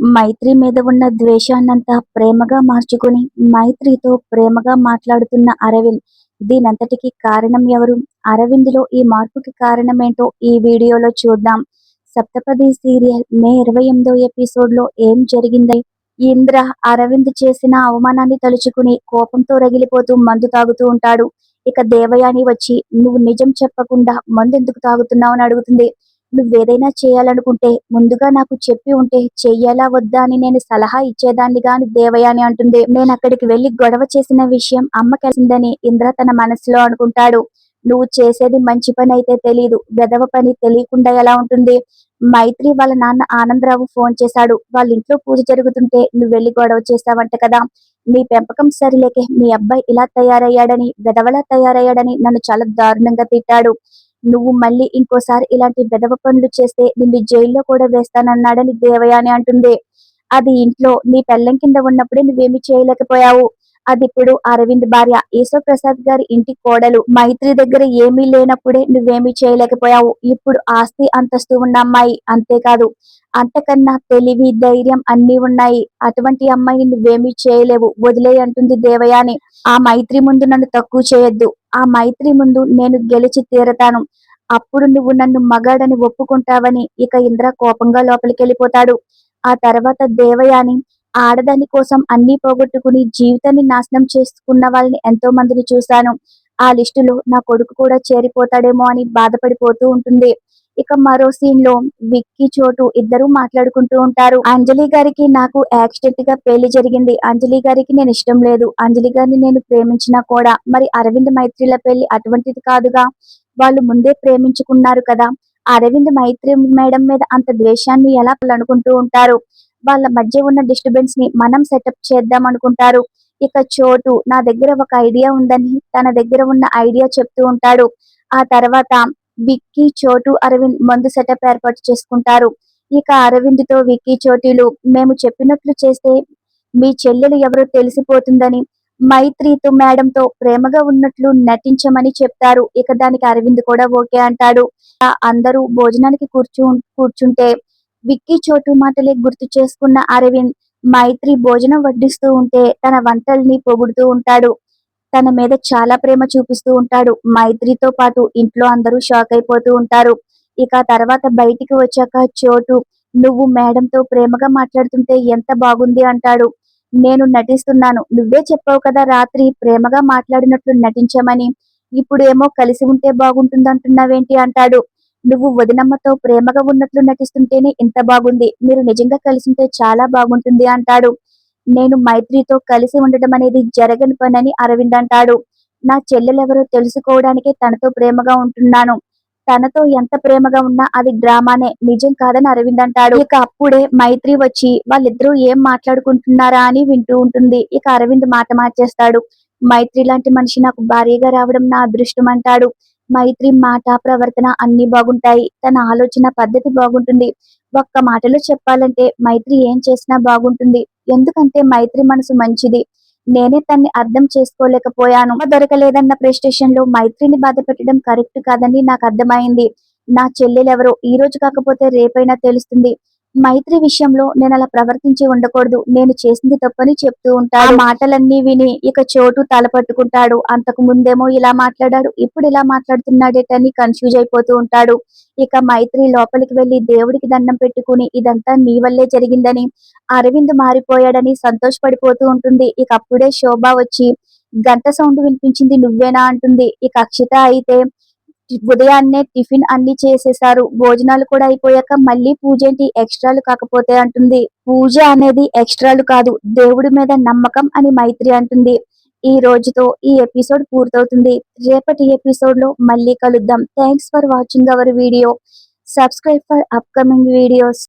మైత్రి మీద ఉన్న ద్వేషాన్నంతా ప్రేమగా మార్చుకుని మైత్రితో ప్రేమగా మాట్లాడుతున్న అరవింద్. దీనంతటికి కారణం ఎవరు? అరవింద్లో ఈ మార్పుకి కారణమేంటో ఈ వీడియోలో చూద్దాం. సప్తపది సీరియల్ మే 28వ ఎపిసోడ్లో ఏం జరిగింది? ఇంద్ర అరవింద్ చేసిన అవమానాన్ని తలుచుకుని కోపంతో రగిలిపోతూ మందు తాగుతూ ఉంటాడు. ఇక దేవయాని వచ్చి నువ్వు నిజం చెప్పకుండా మందెందుకు తాగుతున్నావు అని అడుగుతుంది. నువ్వేదైనా చేయాలనుకుంటే ముందుగా నాకు చెప్పి ఉంటే చెయ్యాలా వద్దా అని నేను సలహా ఇచ్చేదాన్నిగా అని దేవయాని అంటుంది. నేను అక్కడికి వెళ్లి గొడవ చేసిన విషయం అమ్మ కలిసిందని ఇంద్ర తన మనసులో అనుకుంటాడు. నువ్వు చేసేది మంచి పని అయితే తెలీదు, వెధవ పని తెలియకుండా ఎలా ఉంటుంది? మైత్రి వాళ్ళ నాన్న ఆనందరావు ఫోన్ చేశాడు. వాళ్ళ ఇంట్లో పూజ జరుగుతుంటే నువ్వు వెళ్ళి గొడవ చేశావంట కదా. నీ పెంపకం సరిలేకే మీ అబ్బాయి ఇలా తయారయ్యాడని, వెధవలా తయారయ్యాడని నన్ను చాలా దారుణంగా తిట్టాడు. నువ్వు మళ్ళీ ఇంకోసారి ఇలాంటి వెధవ పనులు చేస్తే నిన్ను జైల్లో కూడా వేస్తానన్నాడని దేవయాని అంటుంది. అది ఇంట్లో నీ పెళ్ళం కింద ఉన్నప్పుడే నువ్వేమీ చేయలేకపోయావు. అది ఇప్పుడు అరవింద్ భార్య ఈశ్వరప్రసాద్ గారి ఇంటి కోడలు మైత్రి దగ్గర ఏమీ లేనప్పుడే నువ్వేమీ చేయలేకపోయావు. ఇప్పుడు ఆస్తి అంతస్తు ఉన్న అమ్మాయి, అంతేకాదు అంతకన్నా తెలివి ధైర్యం అన్నీ ఉన్నాయి. అటువంటి అమ్మాయిని నువ్వేమీ చేయలేవు, వదిలేయ్ అంటుంది దేవయాని. ఆ మైత్రి ముందు నన్ను తక్కువ చేయొద్దు. ఆ మైత్రి ముందు నేను గెలిచి తీరతాను. అప్పుడు నువ్వు నన్ను మగాడని ఒప్పుకుంటావని ఇక ఇంద్ర కోపంగా లోపలికెళ్ళిపోతాడు. ఆ తర్వాత దేవయాని ఆడదాని కోసం అన్నీ పోగొట్టుకుని జీవితాన్ని నాశనం చేసుకున్న వాళ్ళని ఎంతో మందిని చూశాను. ఆ లిస్టులో నా కొడుకు కూడా చేరిపోతాడేమో అని బాధపడిపోతూ ఉంటుంది. ఇక మరో సీన్ లో విక్కీ చోటు ఇద్దరు మాట్లాడుకుంటూ ఉంటారు. అంజలి గారికి నాకు యాక్సిడెంట్ గా పెళ్లి జరిగింది. అంజలి గారికి నేను ఇష్టం లేదు. అంజలి గారిని నేను ప్రేమించినా కూడా మరి అరవింద్ మైత్రిల పెళ్లి అటువంటిది కాదుగా. వాళ్ళు ముందే ప్రేమించుకున్నారు కదా. అరవింద్ మైత్రి మేడం మీద అంత ద్వేషాన్ని ఎలా అనుకుంటూ ఉంటారు? వాళ్ళ మధ్య ఉన్న డిస్టర్బెన్స్ ని మనం సెటప్ చేద్దాం అనుకుంటారు. ఇక చోటు నా దగ్గర ఒక ఐడియా ఉందని తన దగ్గర ఉన్న ఐడియా చెప్తూ ఉంటాడు. ఆ తర్వాత విక్కీ చోటు అరవింద్ మందు సెటప్ ఏర్పాటు చేసుకుంటారు. ఇక అరవింద్ తో విక్కీ చోటీలు మేము చెప్పినట్లు చేస్తే మీ చెల్లెలు ఎవరో తెలిసిపోతుందని మైత్రితో మేడంతో ప్రేమగా ఉన్నట్లు నటించమని చెప్తారు. ఇక దానికి అరవింద్ కూడా ఓకే అంటాడు. అందరూ భోజనానికి కూర్చుంటే విక్కీ చోటు మాటలే గుర్తు చేసుకున్న అరవింద్ మైత్రి భోజనం వడ్డిస్తూ ఉంటే తన వంటల్ని పొగుడుతూ ఉంటాడు. తన మీద చాలా ప్రేమ చూపిస్తూ ఉంటాడు. మైత్రితో పాటు ఇంట్లో అందరూ షాక్ అయిపోతూ ఉంటారు. ఇక తర్వాత బయటికి వచ్చాక చోటు నువ్వు మేడంతో ప్రేమగా మాట్లాడుతుంటే ఎంత బాగుంది అంటాడు. నేను నటిస్తున్నాను, నువ్వే చెప్పావు కదా రాత్రి ప్రేమగా మాట్లాడినట్లు నటించమని, ఇప్పుడు ఏమో కలిసి ఉంటే బాగుంటుంది అంటున్నావేంటి అంటాడు. నువ్వు వదినమ్మతో ప్రేమగా ఉన్నట్లు నటిస్తుంటేనే ఇంత బాగుంది, మీరు నిజంగా కలిసి ఉంటే చాలా బాగుంటుంది అంటాడు. నేను మైత్రితో కలిసి ఉండటం అనేది జరగని పనని అరవింద్ అంటాడు. నా చెల్లెలెవరో తెలుసుకోవడానికే తనతో ప్రేమగా ఉంటున్నాను. తనతో ఎంత ప్రేమగా ఉన్నా అది డ్రామానే, నిజం కాదని అరవింద్ అంటాడు. ఇక అప్పుడే మైత్రి వచ్చి వాళ్ళిద్దరూ ఏం మాట్లాడుకుంటున్నారా అని వింటూ ఉంటుంది. ఇక అరవింద్ మాట మార్చేస్తాడు. మైత్రి లాంటి మనిషి నాకు భార్యగా రావడం నా అదృష్టం అంటాడు. మైత్రి మాట ప్రవర్తన అన్ని బాగుంటాయి, తన ఆలోచన పద్ధతి బాగుంటుంది. ఒక్క మాటలో చెప్పాలంటే మైత్రి ఏం చేసినా బాగుంటుంది. ఎందుకంటే మైత్రి మనసు మంచిది. నేనే తన్ని అర్థం చేసుకోలేకపోయాను. దొరకలేదన్న ప్రెస్టేషన్ లో మైత్రిని బాధ పెట్టడం కరెక్ట్ కాదని నాకు అర్థమైంది. నా చెల్లెలెవరో ఈ రోజు కాకపోతే రేపైనా తెలుస్తుంది. మైత్రి విషయంలో నేను అలా ప్రవర్తించి ఉండకూడదు, నేను చేసింది తప్పని చెప్తూ ఉంటాడు. ఆ మాటలన్నీ విని ఇక చోటు తల పట్టుకుంటాడు. అంతకు ముందేమో ఇలా మాట్లాడాడు, ఇప్పుడు ఇలా మాట్లాడుతున్నాడేటని కన్ఫ్యూజ్ అయిపోతూ ఉంటాడు. ఇక మైత్రి లోపలికి వెళ్లి దేవుడికి దండం పెట్టుకుని ఇదంతా నీ వల్లే జరిగిందని, అరవింద్ మారిపోయాడని సంతోషపడిపోతూ ఉంటుంది. ఇక అప్పుడే శోభ వచ్చి గంట సౌండ్ వినిపించింది నువ్వేనా అంటుంది. ఇక అక్షిత అయితే ఉదయాన్నే టిఫిన్ అన్ని చేసేశారు, భోజనాలు కూడా అయిపోయాక మళ్ళీ పూజేంటి ఎక్స్ట్రాలు కాకపోతే అంటుంది. పూజ అనేది ఎక్స్ట్రాలు కాదు, దేవుడి మీద నమ్మకం అని మైత్రి అంటుంది. ఈ రోజుతో ఈ ఎపిసోడ్ పూర్తవుతుంది. రేపటి ఎపిసోడ్ లో మళ్ళీ కలుద్దాం. Thanks for watching our video. Subscribe for upcoming videos.